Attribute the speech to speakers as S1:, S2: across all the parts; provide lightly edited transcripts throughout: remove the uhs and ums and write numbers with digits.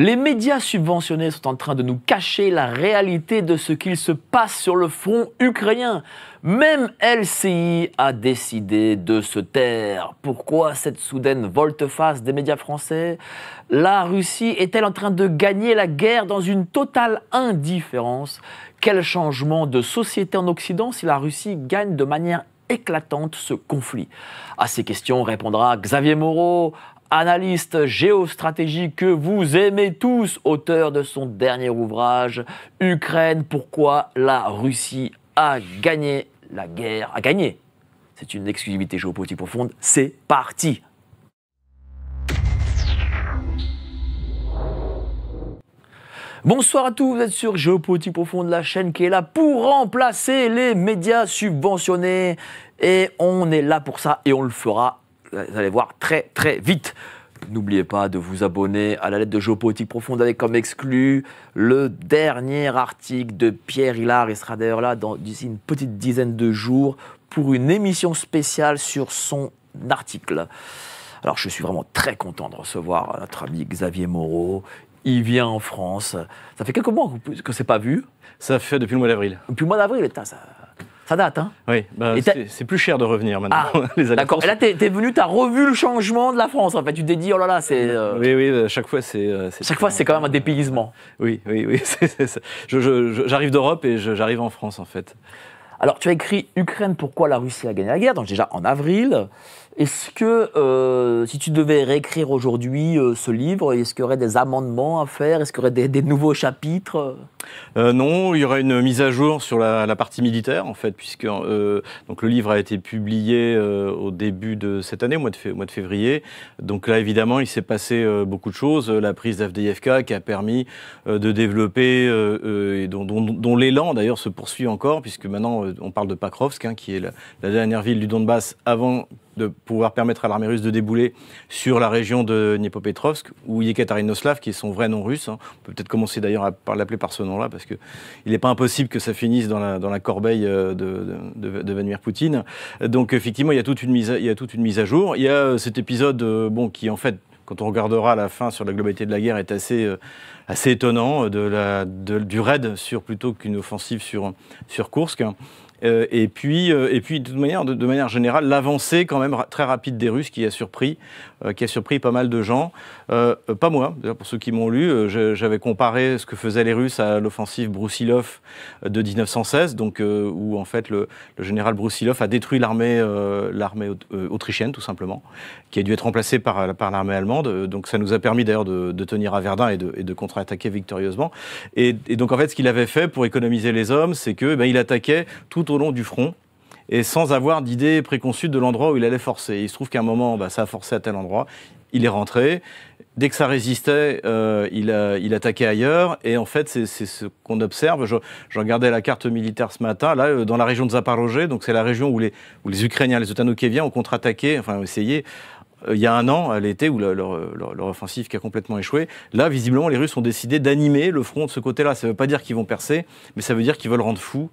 S1: Les médias subventionnés sont en train de nous cacher la réalité de ce qu'il se passe sur le front ukrainien. Même LCI a décidé de se taire. Pourquoi cette soudaine volte-face des médias français? La Russie est-elle en train de gagner la guerre dans une totale indifférence? Quel changement de société en Occident si la Russie gagne de manière éclatante ce conflit? À ces questions répondra Xavier Moreau, analyste géostratégique que vous aimez tous, auteur de son dernier ouvrage « Ukraine, pourquoi la Russie a gagné la guerre ?» A gagné. C'est une exclusivité géopolitique profonde. C'est parti. Bonsoir à tous, vous êtes sur Géopolitique Profonde, la chaîne qui est là pour remplacer les médias subventionnés. Et on est là pour ça et on le fera, vous allez voir, très très vite. N'oubliez pas de vous abonner à la lettre de Géopolitique Profonde avec comme exclu le dernier article de Pierre Hilard. Il sera d'ailleurs là d'ici une petite dizaine de jours pour une émission spéciale sur son article. Alors je suis vraiment très content de recevoir notre ami Xavier Moreau. Il vient en France. Ça fait quelques mois que c'est pas vu.
S2: Ça fait depuis le mois d'avril.
S1: Depuis le mois d'avril, ça date, hein?
S2: Oui, bah c'est plus cher de revenir maintenant.
S1: Ah, d'accord. Et là, t'es venu, t'as revu le changement de la France, en fait. Tu t'es dit, oh là là, c'est...
S2: Oui, chaque fois, c'est...
S1: Chaque fois, c'est quand même un dépaysement.
S2: Oui. J'arrive d'Europe et j'arrive en France, en fait.
S1: Alors, tu as écrit « Ukraine, pourquoi la Russie a gagné la guerre ?» donc déjà en avril. Est-ce que, si tu devais réécrire aujourd'hui ce livre, est-ce qu'il y aurait des amendements à faire? Est-ce qu'il y aurait des nouveaux chapitres?
S2: Non, il y aura une mise à jour sur la partie militaire, en fait, puisque donc le livre a été publié au début de cette année, au mois de février. Donc là, évidemment, il s'est passé beaucoup de choses. La prise d'Avdiïvka qui a permis de développer, et dont l'élan, d'ailleurs, se poursuit encore, puisque maintenant, on parle de Pakrovsk, hein, qui est la dernière ville du Donbass avant de pouvoir permettre à l'armée russe de débouler sur la région de Dniepopetrovsk ou Yekaterinoslav, qui est son vrai nom russe. On peut peut-être commencer d'ailleurs à l'appeler par ce nom-là, parce qu'il n'est pas impossible que ça finisse dans la corbeille de Vladimir Poutine. Donc effectivement, il y a toute une mise à jour. Il y a cet épisode qui en fait, quand on regardera à la fin sur la globalité de la guerre, est assez étonnant, du raid plutôt qu'une offensive sur Koursk. Et puis de manière générale, l'avancée quand même très rapide des Russes qui a surpris pas mal de gens. Pas moi, d'ailleurs, pour ceux qui m'ont lu, j'avais comparé ce que faisaient les Russes à l'offensive Broussilov de 1916, donc où en fait le général Broussilov a détruit l'armée autrichienne tout simplement, qui a dû être remplacée par l'armée allemande. Donc ça nous a permis d'ailleurs de tenir à Verdun et de contre-attaquer victorieusement. Et donc en fait, ce qu'il avait fait pour économiser les hommes, c'est que il attaquait tout au long du front et sans avoir d'idée préconçue de l'endroit où il allait forcer. Il se trouve qu'à un moment, ça a forcé à tel endroit, il est rentré. Dès que ça résistait, il attaquait ailleurs. Et en fait, c'est ce qu'on observe. Je regardais la carte militaire ce matin, là, dans la région de Zaporozhye, donc c'est la région où les Ukrainiens, les Otanukéviens ont contre-attaqué, enfin ont essayé, il y a un an, à l'été, où leur offensive qui a complètement échoué. Là, visiblement, les Russes ont décidé d'animer le front de ce côté-là. Ça ne veut pas dire qu'ils vont percer, mais ça veut dire qu'ils veulent rendre fous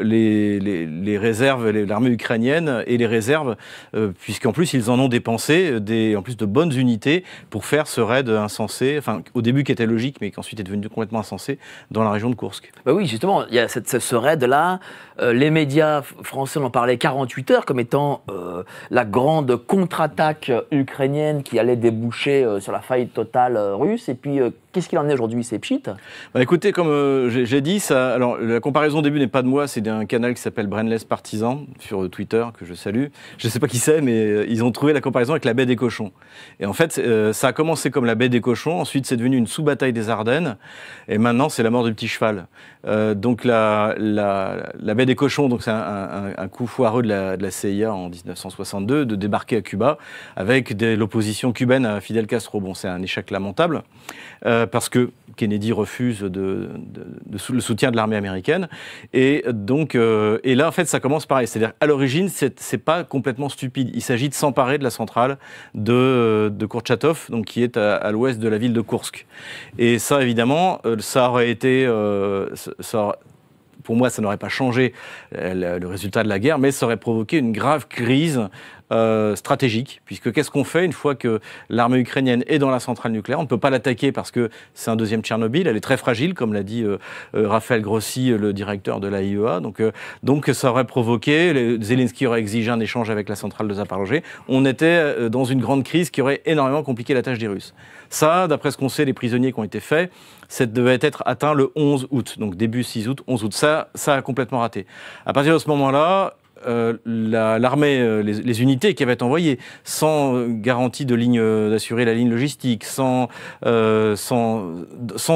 S2: les réserves, l'armée ukrainienne et les réserves, puisqu'en plus, ils en ont dépensé en plus de bonnes unités pour faire ce raid insensé, enfin, au début qui était logique, mais qui ensuite est devenu complètement insensé, dans la région de Koursk.
S1: Oui, justement, il y a ce raid-là. Les médias français en parlaient 48 heures comme étant la grande contre-attaque ukrainienne qui allait déboucher sur la faillite totale russe. Et puis, qu'est-ce qu'il en est aujourd'hui? C'est pchit?
S2: Écoutez, comme j'ai dit, alors, la comparaison au début n'est pas de moi, c'est d'un canal qui s'appelle Brainless Partisan sur Twitter, que je salue. Je ne sais pas qui c'est, mais ils ont trouvé la comparaison avec la baie des cochons. Et en fait, ça a commencé comme la baie des cochons, ensuite c'est devenu une sous-bataille des Ardennes, et maintenant c'est la mort du petit cheval. Donc la baie des cochons, donc c'est un coup foireux de la CIA en 1962, de débarquer à Cuba avec l'opposition cubaine à Fidel Castro. Bon, c'est un échec lamentable, parce que Kennedy refuse le soutien de l'armée américaine. Et là, en fait, ça commence pareil. C'est-à-dire, à l'origine, c'est pas complètement stupide. Il s'agit de s'emparer de la centrale de Kourtchatov, donc qui est à l'ouest de la ville de Koursk. Et ça, évidemment, ça aurait été... pour moi, ça n'aurait pas changé le résultat de la guerre, mais ça aurait provoqué une grave crise stratégique, puisque qu'est-ce qu'on fait une fois que l'armée ukrainienne est dans la centrale nucléaire? On ne peut pas l'attaquer parce que c'est un deuxième Tchernobyl, elle est très fragile, comme l'a dit Raphaël Grossi, le directeur de l'AIEA, donc ça aurait provoqué, Zelensky aurait exigé un échange avec la centrale de Zaporozhye, on était dans une grande crise qui aurait énormément compliqué la tâche des Russes. Ça, d'après ce qu'on sait, les prisonniers qui ont été faits, ça devait être atteint le 11 août, donc début 6 août, 11 août. Ça a complètement raté. À partir de ce moment-là, l'armée, les unités qui avaient été envoyées, sans garantie d'assurer la ligne logistique, sans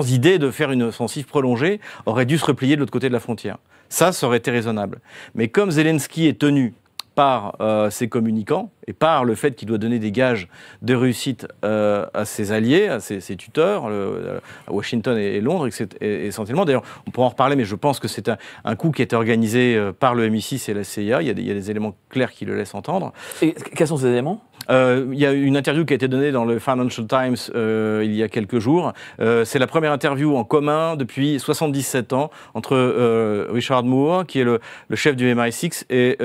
S2: idée de faire une offensive prolongée, auraient dû se replier de l'autre côté de la frontière. Ça aurait été raisonnable. Mais comme Zelensky est tenu par ses communicants et par le fait qu'il doit donner des gages de réussite à ses alliés, à ses tuteurs, à Washington et Londres, essentiellement. D'ailleurs, on pourra en reparler, mais je pense que c'est un coup qui a été organisé par le MI6 et la CIA. Il y a des éléments clairs qui le laissent entendre.
S1: Et quels sont ces éléments ?
S2: Il y a une interview qui a été donnée dans le Financial Times il y a quelques jours. C'est la première interview en commun depuis 77 ans entre Richard Moore, qui est le chef du MI6, et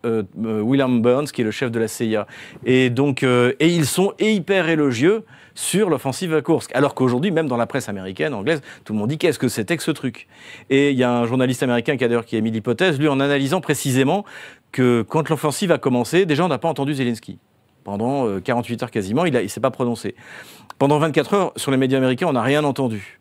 S2: William Burns, qui est le chef de la CIA. Et donc, ils sont hyper élogieux sur l'offensive à Koursk. Alors qu'aujourd'hui, même dans la presse américaine, anglaise, tout le monde dit qu'est-ce que c'était que ce truc. Et il y a un journaliste américain qui a émis l'hypothèse, lui, en analysant précisément que quand l'offensive a commencé, déjà, on n'a pas entendu Zelensky. Pendant 48 heures quasiment, il ne s'est pas prononcé. Pendant 24 heures, sur les médias américains, on n'a rien entendu.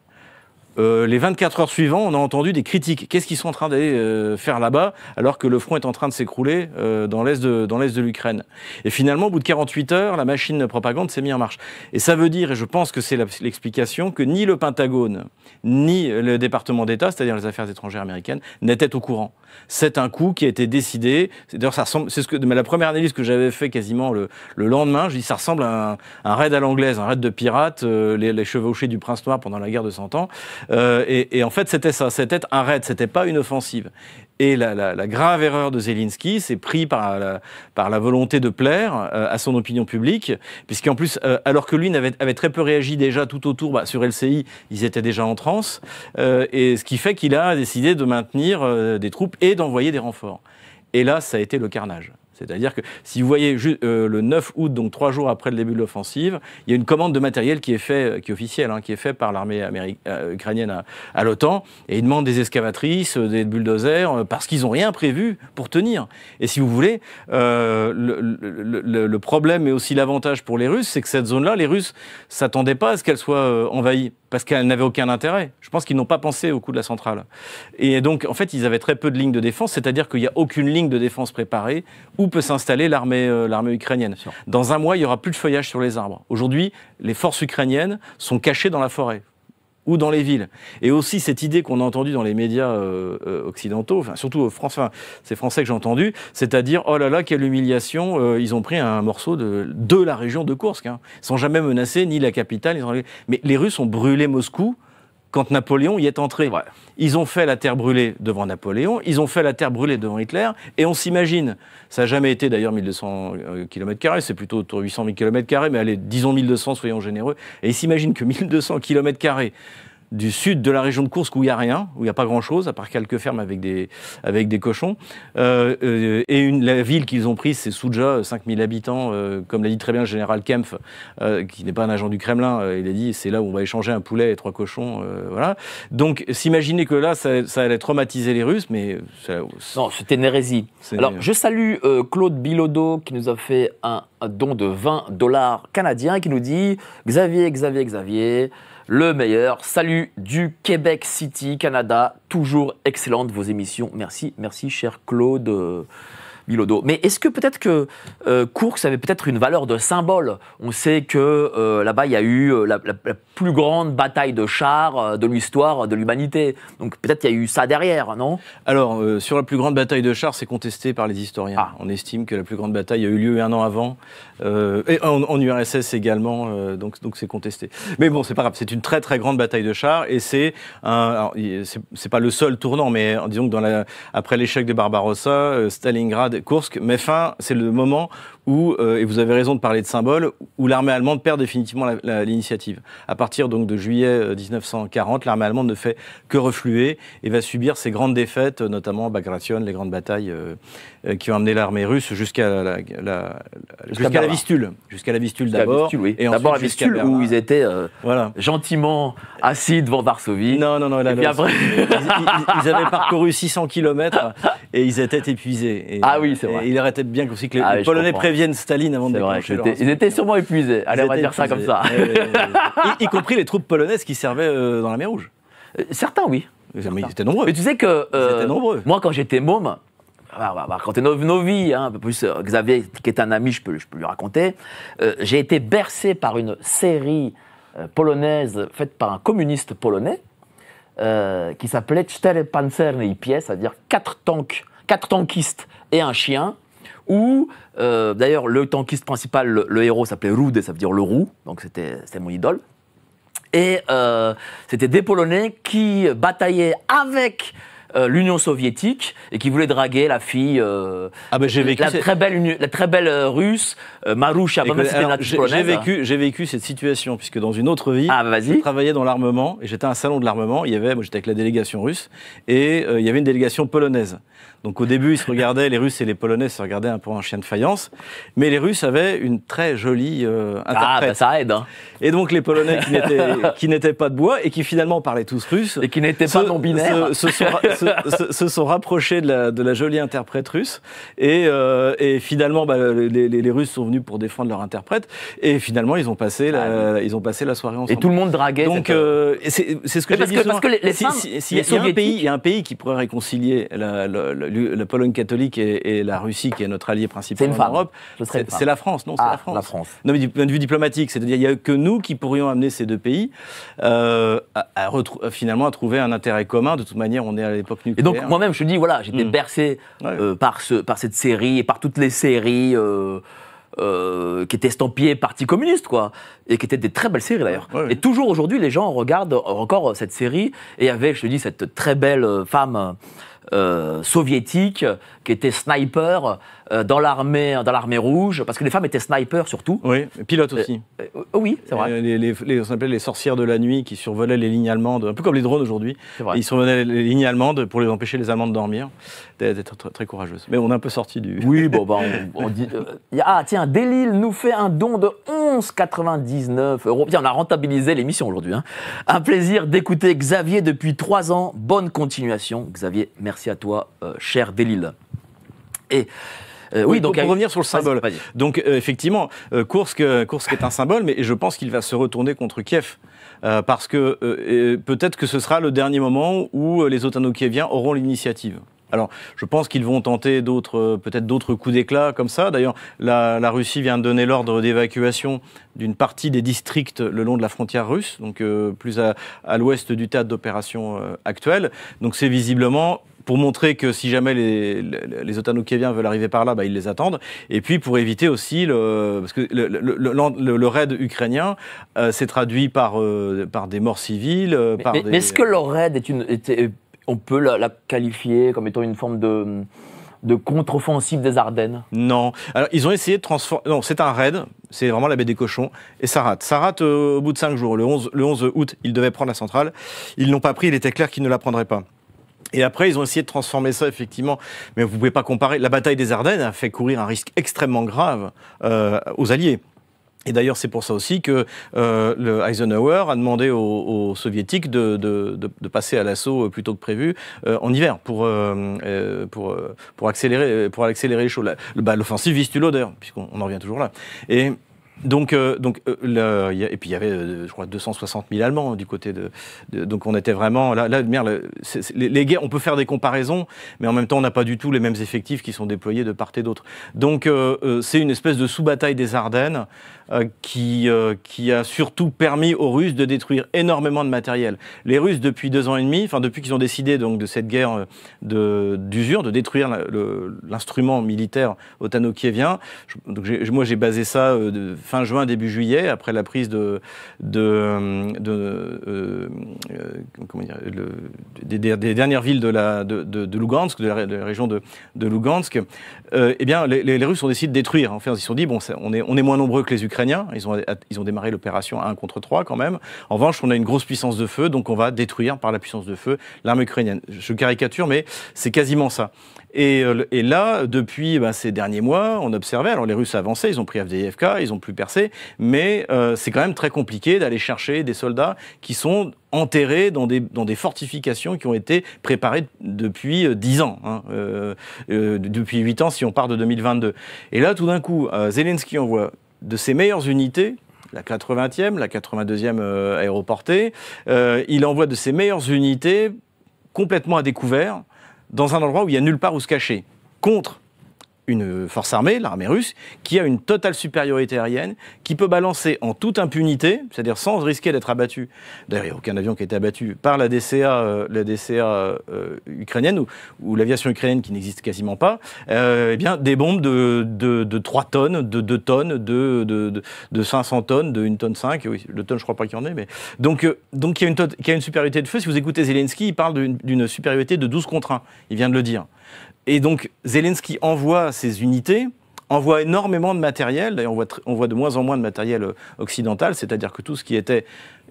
S2: Les 24 heures suivantes, on a entendu des critiques. Qu'est-ce qu'ils sont en train d'aller faire là-bas, alors que le front est en train de s'écrouler dans l'est de l'Ukraine. Et finalement, au bout de 48 heures, la machine de propagande s'est mise en marche. Et ça veut dire, et je pense que c'est l'explication, que ni le Pentagone, ni le département d'État, c'est-à-dire les affaires étrangères américaines, n'étaient au courant. C'est un coup qui a été décidé. D'ailleurs, ça ressemble. Mais la première analyse que j'avais fait quasiment le lendemain, je dis ça ressemble à un raid à l'anglaise, un raid de pirates, les chevauchés du Prince Noir pendant la guerre de 100 ans. Et en fait, c'était ça. C'était un raid. C'était pas une offensive. Et la grave erreur de Zelensky, c'est pris par la volonté de plaire à son opinion publique, puisqu'en plus, alors que lui avait très peu réagi déjà tout autour, sur LCI, ils étaient déjà en transe, et ce qui fait qu'il a décidé de maintenir des troupes et d'envoyer des renforts. Et là, ça a été le carnage. C'est-à-dire que si vous voyez le 9 août, donc 3 jours après le début de l'offensive, il y a une commande de matériel qui est officielle, qui est faite par l'armée ukrainienne à l'OTAN, et ils demandent des excavatrices, des bulldozers, parce qu'ils n'ont rien prévu pour tenir. Et si vous voulez, le problème et aussi l'avantage pour les Russes, c'est que cette zone-là, les Russes ne s'attendaient pas à ce qu'elle soit envahie, parce qu'elle n'avait aucun intérêt. Je pense qu'ils n'ont pas pensé au coup de la centrale. Et donc, en fait, ils avaient très peu de lignes de défense, c'est-à-dire qu'il n'y a aucune ligne de défense préparée où peut s'installer l'armée ukrainienne. Dans un mois, il n'y aura plus de feuillage sur les arbres. Aujourd'hui, les forces ukrainiennes sont cachées dans la forêt ou dans les villes. Et aussi cette idée qu'on a entendue dans les médias occidentaux, surtout c'est français que j'ai entendu, c'est-à-dire, oh là là, quelle humiliation, ils ont pris un morceau de la région de Koursk, sans jamais menacer ni la capitale. Mais les Russes ont brûlé Moscou quand Napoléon y est entré. Ouais. Ils ont fait la terre brûlée devant Napoléon, ils ont fait la terre brûlée devant Hitler, et on s'imagine, ça n'a jamais été d'ailleurs 1200 km², c'est plutôt autour de 800 000 km², mais allez, disons 1200, soyons généreux, et ils s'imaginent que 1200 km² du sud de la région de Koursk où il n'y a rien, où il n'y a pas grand-chose, à part quelques fermes avec des cochons. Et la ville qu'ils ont prise, c'est Souja, 5000 habitants, comme l'a dit très bien le général Kempf, qui n'est pas un agent du Kremlin, il a dit c'est là où on va échanger un poulet et 3 cochons. Voilà. Donc s'imaginer que là, ça allait traumatiser les Russes, mais...
S1: Non, c'était une hérésie. Alors, je salue Claude Bilodeau qui nous a fait un don de $20 canadiens et qui nous dit « Xavier, le meilleur. Salut du Québec City, Canada. Toujours excellente vos émissions. Merci, cher Claude Bilodeau. Mais est-ce que peut-être que Koursk avait peut-être une valeur de symbole ? On sait que là-bas, il y a eu la plus grande bataille de chars de l'histoire de l'humanité. Donc peut-être qu'il y a eu ça derrière, non ?
S2: Alors, sur la plus grande bataille de chars, c'est contesté par les historiens. Ah. On estime que la plus grande bataille a eu lieu 1 an avant, et en URSS également, donc c'est contesté. Mais bon, c'est pas grave, c'est une très très grande bataille de chars, et c'est pas le seul tournant, mais disons que après l'échec de Barbarossa, Stalingrad Kursk met fin, c'est le moment où, et vous avez raison de parler de symbole, où l'armée allemande perd définitivement l'initiative. À partir donc de juillet 1940, l'armée allemande ne fait que refluer et va subir ces grandes défaites, notamment Bagration, les grandes batailles qui ont amené l'armée russe jusqu'à la Vistule. Jusqu'à la Vistule d'abord.
S1: Oui.
S2: Et
S1: d'abord la Vistule où ils étaient gentiment assis devant Varsovie.
S2: Non. Là,
S1: après...
S2: ils avaient parcouru 600 km et ils étaient épuisés. Et,
S1: oui, c'est vrai.
S2: Il aurait été bien aussi que les Polonais préviennent Staline avant de déclencher leur...
S1: Ils étaient sûrement épuisés. Allez, on va dire ça comme ça.
S2: Y compris les troupes polonaises qui servaient dans la mer Rouge.
S1: Certains, oui.
S2: Mais ils étaient nombreux.
S1: Mais tu sais que
S2: ils étaient nombreux.
S1: Moi, quand j'étais môme, quand t'es novice, un peu plus Xavier, qui est un ami, je peux lui raconter, j'ai été bercé par une série polonaise faite par un communiste polonais qui s'appelait Cztery pancerne i pies, c'est-à-dire 4 tankistes et un chien, où d'ailleurs le tankiste principal, le héros s'appelait Rude, ça veut dire le roux, donc c'était mon idole. Et c'était des Polonais qui bataillaient avec l'Union soviétique et qui voulaient draguer la fille, la très belle russe, Maroucha.
S2: J'ai vécu cette situation, puisque dans une autre vie, je travaillais dans l'armement, et j'étais à un salon de l'armement, moi j'étais avec la délégation russe, et il y avait une délégation polonaise. Donc au début, ils se regardaient, les Russes et les Polonais se regardaient un peu en chien de faïence, mais les Russes avaient une très jolie interprète.
S1: Ça aide. Hein.
S2: Et donc les Polonais qui n'étaient pas de bois et qui finalement parlaient tous russe,
S1: et qui n'étaient pas non-binaires,
S2: se sont rapprochés de la jolie interprète russe, et finalement les Russes sont venus pour défendre leur interprète, et finalement ils ont passé la soirée ensemble.
S1: Et tout le monde draguait.
S2: Donc c'est ce que j'ai dit souvent.
S1: Parce que les femmes,
S2: il y a un pays qui pourrait réconcilier la Pologne catholique et la Russie, qui est notre allié principal en Europe, c'est la France. Non, c'est la France. Non, mais du point de vue diplomatique, c'est-à-dire il n'y a que nous qui pourrions amener ces deux pays finalement à trouver un intérêt commun. De toute manière, on est à l'époque nucléaire.
S1: Et donc moi-même, je te dis, voilà, j'étais bercé par cette série et par toutes les séries qui étaient estampillées Parti communiste, quoi, et qui étaient des très belles séries d'ailleurs. Et toujours aujourd'hui, les gens regardent encore cette série, et il y avait, je te dis, cette très belle femme soviétique qui était sniper dans l'armée rouge, parce que les femmes étaient snipers surtout.
S2: Oui, pilotes aussi.
S1: Oui, c'est vrai.
S2: On s'appelait les sorcières de la nuit, qui survolaient les lignes allemandes, un peu comme les drones aujourd'hui. Ils survolaient les lignes allemandes pour empêcher les Allemands de dormir. D'être très, très courageuse. Mais on est un peu sorti du...
S1: Oui, on dit... tiens, Delil nous fait un don de 11,99 €. Tiens, on a rentabilisé l'émission aujourd'hui. Hein. Un plaisir d'écouter Xavier depuis 3 ans. Bonne continuation, Xavier. Merci à toi, cher Delil. Et...
S2: donc pour revenir sur le symbole. Donc effectivement, Kursk est un symbole, mais je pense qu'il va se retourner contre Kiev. Parce que peut-être que ce sera le dernier moment où les Otano-Kieviens auront l'initiative. Alors, je pense qu'ils vont tenter peut-être d'autres coups d'éclat comme ça. D'ailleurs, la Russie vient de donner l'ordre d'évacuation d'une partie des districts le long de la frontière russe, donc plus à l'ouest du théâtre d'opération actuel. Donc c'est visiblement pour montrer que si jamais les Otano-Kieviens veulent arriver par là, ils les attendent. Et puis pour éviter aussi, parce que le raid ukrainien s'est traduit par des morts civiles.
S1: Mais est-ce que le raid on peut la qualifier comme étant une forme de contre-offensive des Ardennes? Non.
S2: Alors, ils ont essayé de transformer... Non, c'est un raid, c'est vraiment la baie des cochons, et ça rate. Ça rate au bout de 5 jours. Le 11 août, ils devaient prendre la centrale. Ils ne l'ont pas pris, il était clair qu'ils ne la prendraient pas. Et après, ils ont essayé de transformer ça, effectivement. Mais vous ne pouvez pas comparer. La bataille des Ardennes a fait courir un risque extrêmement grave aux Alliés. Et d'ailleurs, c'est pour ça aussi que le Eisenhower a demandé aux Soviétiques de passer à l'assaut plus tôt que prévu en hiver pour accélérer les choses. L'offensive Vistule-Oder, puisqu'on en revient toujours là. Et puis il y avait, je crois, 260 000 Allemands du côté donc on était vraiment les guerres. On peut faire des comparaisons, mais en même temps, on n'a pas du tout les mêmes effectifs qui sont déployés de part et d'autre. Donc c'est une espèce de sous-bataille des Ardennes qui a surtout permis aux Russes de détruire énormément de matériel. Les Russes, depuis 2 ans et demi, depuis qu'ils ont décidé donc de cette guerre d'usure, de détruire l'instrument militaire otano-kievien, moi j'ai basé ça fin juin, début juillet, après la prise des dernières villes de Lugansk, de la région de Lugansk, eh bien, les Russes ont décidé de détruire. Enfin, ils se sont dit, bon, on est moins nombreux que les Ukrainiens. Ils ont démarré l'opération 1 contre 3 quand même. En revanche, on a une grosse puissance de feu, donc on va détruire par la puissance de feu l'armée ukrainienne. Je caricature, mais c'est quasiment ça. Et là, depuis ces derniers mois, on observait, alors les Russes avançaient, ils ont pris Avdiivka, ils ont plus percé, mais c'est quand même très compliqué d'aller chercher des soldats qui sont enterrés dans des fortifications qui ont été préparées depuis 10 ans, hein, depuis 8 ans si on part de 2022. Et là, tout d'un coup, Zelensky envoie de ses meilleures unités, la 80e, la 82e aéroportée, il envoie de ses meilleures unités complètement à découvert, dans un endroit où il n'y a nulle part où se cacher, contre une force armée, l'armée russe, qui a une totale supériorité aérienne, qui peut balancer en toute impunité, c'est-à-dire sans risquer d'être abattu, d'ailleurs il n'y a aucun avion qui a été abattu, par la DCA ukrainienne, ou l'aviation ukrainienne qui n'existe quasiment pas, eh bien, des bombes de 3 tonnes, de 2 tonnes, de 500 tonnes, de 1 tonne 5, oui, le tonne je crois pas qu'il y en ait, mais... Donc il y a une supériorité de feu. Si vous écoutez Zelensky, il parle d'une supériorité de 12 contre 1, il vient de le dire. Et donc, Zelensky envoie ses unités, envoie énormément de matériel. D'ailleurs, on voit de moins en moins de matériel occidental, c'est-à-dire que tout ce qui était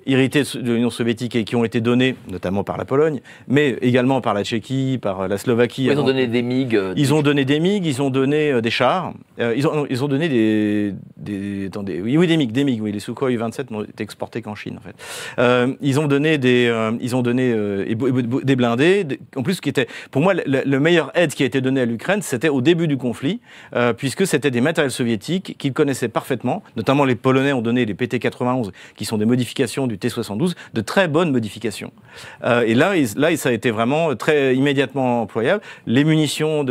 S2: hérité de l'Union soviétique et qui ont été donnés, notamment par la Pologne, mais également par la Tchéquie, par la Slovaquie.
S1: Ils ont donné des MiG.
S2: Ils ont donné des MiG, ils ont donné des chars. Ils ont donné des MiG, oui, les Sukhoi 27 n'ont été exportés qu'en Chine, en fait. Ils ont donné des blindés. En plus, ce qui était, pour moi, le meilleur aide qui a été donné à l'Ukraine, c'était au début du conflit, puisque c'était des matériels soviétiques qu'ils connaissaient parfaitement. Notamment, les Polonais ont donné les PT-91, qui sont des modifications du T-72, de très bonnes modifications. Et là, ça a été vraiment très immédiatement employable. Les munitions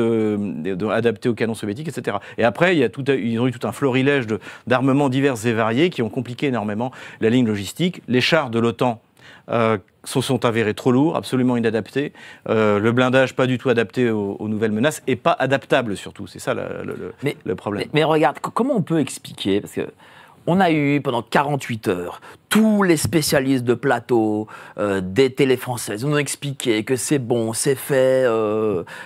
S2: adaptées aux canons soviétiques, etc. Et après, ils ont eu tout un florilège d'armements divers et variés qui ont compliqué énormément la ligne logistique. Les chars de l'OTAN se sont avérés trop lourds, absolument inadaptés. Le blindage pas du tout adapté aux nouvelles menaces et pas adaptable surtout. C'est ça le problème.
S1: Mais regarde, comment on peut expliquer, parce que on a eu pendant 48 heures tous les spécialistes de plateau des télés françaises nous ont expliqué que c'est bon, c'est fait,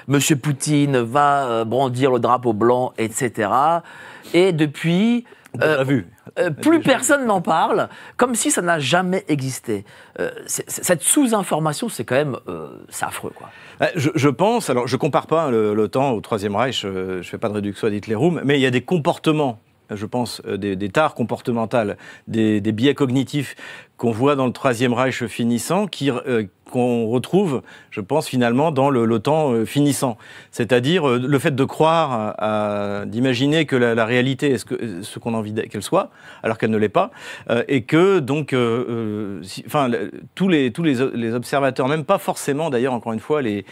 S1: Monsieur Poutine va brandir le drapeau blanc, etc. Et depuis, plus personne n'en parle, comme si ça n'a jamais existé. Cette sous-information, c'est quand même c'est affreux, quoi.
S2: Je pense, alors je compare pas l'OTAN au Troisième Reich, je fais pas de réduction ad Hitlerum, mais il y a des comportements, je pense, des tares comportementales, des biais cognitifs qu'on voit dans le Troisième Reich finissant, qu'on retrouve, je pense, finalement, dans l'OTAN finissant. C'est-à-dire le fait de croire, d'imaginer que la réalité est ce qu'on a envie qu'elle soit, alors qu'elle ne l'est pas, et que, donc, tous les observateurs, même pas forcément, d'ailleurs, encore une fois, les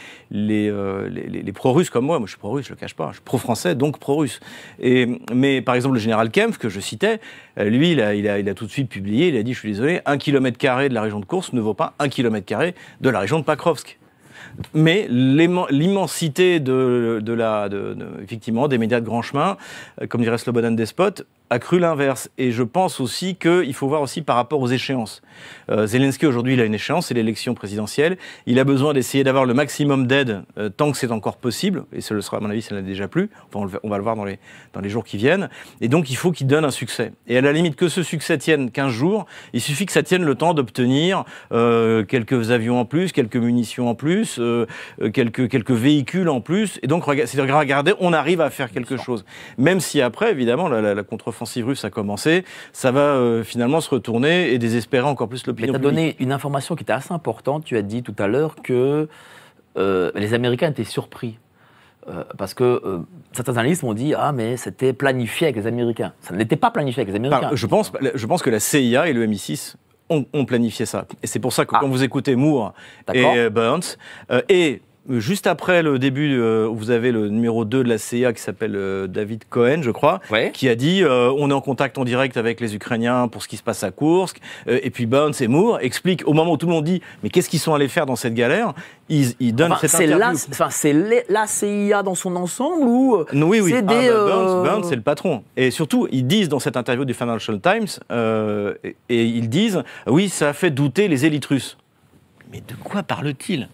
S2: pro-russes comme moi je suis pro-russe, je le cache pas, je suis pro-français, donc pro-russe. Mais, par exemple, le général Kempf, que je citais, lui, il a tout de suite publié, il a dit, je suis désolé, 1 km² de la région de Koursk ne vaut pas 1 km² de la région de Pakrovsk. Mais l'immensité effectivement, des médias de grand chemin, comme dirait Slobodan Despot, a cru l'inverse. Et je pense aussi qu'il faut voir aussi par rapport aux échéances. Zelensky, aujourd'hui, il a une échéance, c'est l'élection présidentielle. Il a besoin d'essayer d'avoir le maximum d'aide tant que c'est encore possible. Et ce le sera, à mon avis, ça ne l'est déjà plus. Enfin, on va le voir dans les jours qui viennent. Et donc, il faut qu'il donne un succès. Et à la limite que ce succès tienne 15 jours, il suffit que ça tienne le temps d'obtenir quelques avions en plus, quelques munitions en plus, quelques véhicules en plus. Et donc, regardez, on arrive à faire quelque chose. Même si après, évidemment, la contre-offensive russe a commencé, ça va finalement se retourner et désespérer encore plus l'opinion publique.
S1: Mais tu as donné une information qui était assez importante. Tu as dit tout à l'heure que les Américains étaient surpris. Parce que certains analystes m'ont dit « Ah, mais c'était planifié avec les Américains ». Ça n'était pas planifié avec les Américains.
S2: Je pense que la CIA et le MI6 ont planifié ça. Et c'est pour ça que quand vous écoutez Moore et Burns, et juste après le début, vous avez le numéro 2 de la CIA qui s'appelle David Cohen, je crois, qui a dit on est en contact en direct avec les Ukrainiens pour ce qui se passe à Koursk. Et puis Burns et Moore expliquent, au moment où tout le monde dit mais qu'est-ce qu'ils sont allés faire dans cette galère, ils donnent cette interview.
S1: C'est la CIA dans son ensemble ou
S2: oui.
S1: C'est
S2: Burns, c'est le patron. Et surtout, ils disent dans cette interview du Financial Times, et ils disent oui, ça a fait douter les élites russes. Mais de quoi parle-t-il ?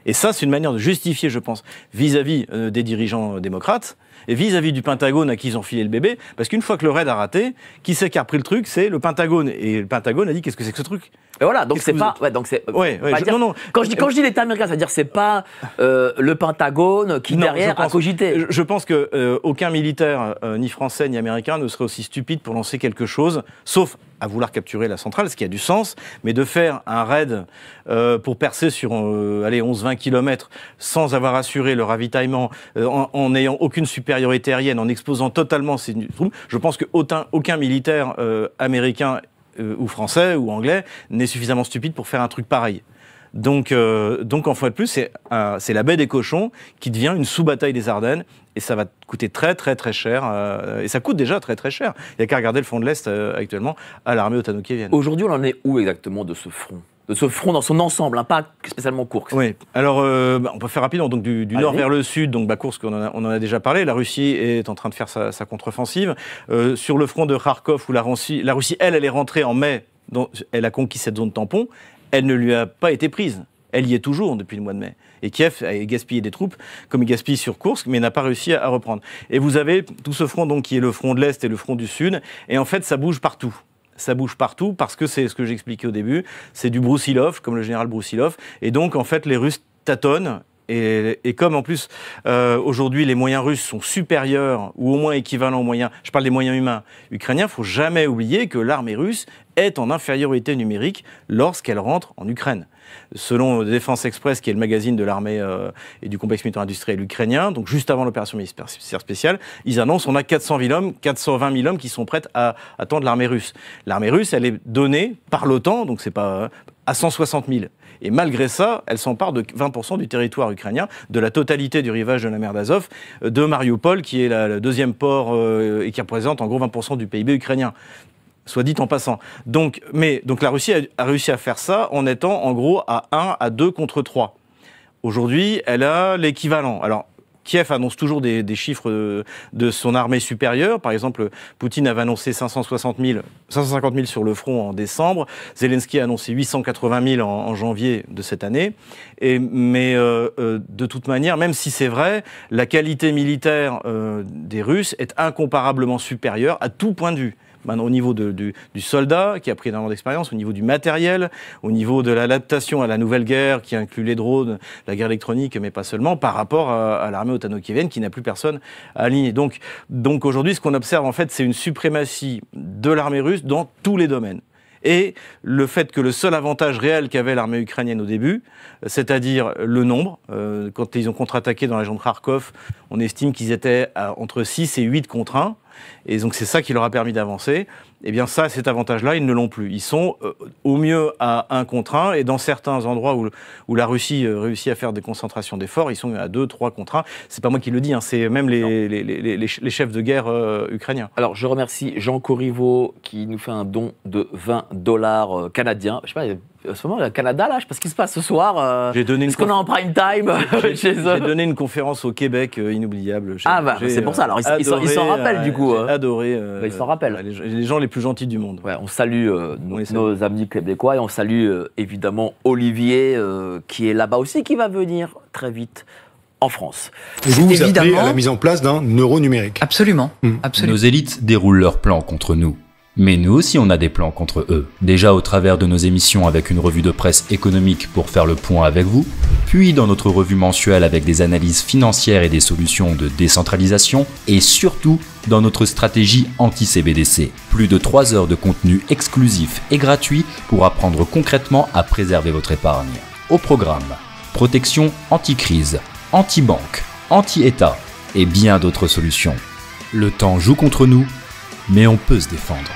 S2: Et ça, c'est une manière de justifier, je pense, vis-à-vis des dirigeants démocrates et vis-à-vis du Pentagone à qui ils ont filé le bébé. Parce qu'une fois que le raid a raté, qui c'est qui a repris le truc ? C'est le Pentagone. Et le Pentagone a dit qu'est-ce que c'est que ce truc ?
S1: Et voilà, donc c'est pas. Ouais, donc c'est.
S2: Non.
S1: Quand je dis l'État américain, c'est-à-dire c'est pas le Pentagone qui derrière a cogité.
S2: Je pense que aucun militaire, ni français ni américain, ne serait aussi stupide pour lancer quelque chose, sauf à vouloir capturer la centrale, ce qui a du sens, mais de faire un raid pour percer sur 11-20 km sans avoir assuré le ravitaillement, en n'ayant aucune supériorité aérienne, en exposant totalement ces troupes, je pense qu'aucun militaire américain ou français ou anglais n'est suffisamment stupide pour faire un truc pareil. Donc en fois de plus, c'est la baie des cochons qui devient une sous-bataille des Ardennes, et ça va coûter très très très cher, et ça coûte déjà très très cher. Il n'y a qu'à regarder le front de l'Est actuellement à l'armée ottano-kievienne.
S1: Aujourd'hui, on en est où exactement de ce front ? De ce front dans son ensemble, pas spécialement Koursk.
S2: Oui, alors on peut faire rapidement, donc du nord vers le sud, donc Koursk, on en a déjà parlé, la Russie est en train de faire sa contre-offensive. Sur le front de Kharkov, où la Russie, elle est rentrée en mai, elle a conquis cette zone tampon, elle ne lui a pas été prise. Elle y est toujours depuis le mois de mai. Et Kiev a gaspillé des troupes, comme il gaspille sur Koursk, mais n'a pas réussi à reprendre. Et vous avez tout ce front donc, qui est le front de l'Est et le front du Sud, et en fait ça bouge partout. Ça bouge partout parce que c'est ce que j'expliquais au début, c'est du Broussilov, comme le général Broussilov, et donc en fait les Russes tâtonnent, et comme en plus aujourd'hui les moyens russes sont supérieurs ou au moins équivalents aux moyens, je parle des moyens humains ukrainiens, il ne faut jamais oublier que l'armée russe est en infériorité numérique lorsqu'elle rentre en Ukraine. Selon Défense Express, qui est le magazine de l'armée et du complexe militaire industriel ukrainien, donc juste avant l'opération militaire spéciale, ils annoncent on a 420 000 hommes qui sont prêts à attendre l'armée russe. L'armée russe, elle est donnée par l'OTAN, donc c'est pas à 160 000. Et malgré ça, elle s'empare de 20% du territoire ukrainien, de la totalité du rivage de la mer d'Azov, de Mariupol, qui est le deuxième port et qui représente en gros 20% du PIB ukrainien. Soit dit en passant. Donc la Russie a réussi à faire ça en étant en gros à 1 à 2 contre 3. Aujourd'hui, elle a l'équivalent. Alors, Kiev annonce toujours des chiffres de son armée supérieure. Par exemple, Poutine avait annoncé 550 000 sur le front en décembre. Zelensky a annoncé 880 000 en janvier de cette année. Mais de toute manière, même si c'est vrai, la qualité militaire des Russes est incomparablement supérieure à tout point de vue. Maintenant, au niveau du soldat, qui a pris énormément d'expérience, au niveau du matériel, au niveau de l'adaptation à la nouvelle guerre, qui inclut les drones, la guerre électronique, mais pas seulement, par rapport à l'armée ottano-kievienne, qui n'a plus personne à aligner. Donc aujourd'hui, ce qu'on observe, en fait, c'est une suprématie de l'armée russe dans tous les domaines. Et le fait que le seul avantage réel qu'avait l'armée ukrainienne au début, c'est-à-dire le nombre, quand ils ont contre-attaqué dans la région de Kharkov, on estime qu'ils étaient entre 6 et 8 contre 1, et donc c'est ça qui leur a permis d'avancer. Eh bien ça, cet avantage-là, ils ne l'ont plus. Ils sont au mieux à 1 contre 1, et dans certains endroits où la Russie réussit à faire des concentrations d'efforts, ils sont à 2, 3 contre 1. C'est pas moi qui le dis, hein, c'est même les chefs de guerre ukrainiens.
S1: Alors je remercie Jean Corriveau qui nous fait un don de $20 canadiens. Je sais pas, en ce moment, le Canada, là, je sais pas ce qui se passe ce soir. Est-ce qu'on est en prime time chez eux ?
S2: J'ai donné une conférence au Québec inoubliable.
S1: C'est pour ça. Alors ils s'en rappellent du coup.
S2: J'ai adoré.
S1: Ils s'en rappellent.
S2: Les gens les plus gentils du monde.
S1: Ouais, on salue nos amis québécois et on salue évidemment Olivier qui est là-bas aussi, qui va venir très vite en France.
S3: Et vous appelez à la mise en place d'un euro numérique.
S4: Absolument. Absolument. Nos élites déroulent leurs plans contre nous. Mais nous aussi on a des plans contre eux. Déjà au travers de nos émissions avec une revue de presse économique pour faire le point avec vous, puis dans notre revue mensuelle avec des analyses financières et des solutions de décentralisation, et surtout dans notre stratégie anti-CBDC. Plus de 3 heures de contenu exclusif et gratuit pour apprendre concrètement à préserver votre épargne. Au programme, protection anti-crise, anti-banque, anti-État et bien d'autres solutions. Le temps joue contre nous, mais on peut se défendre.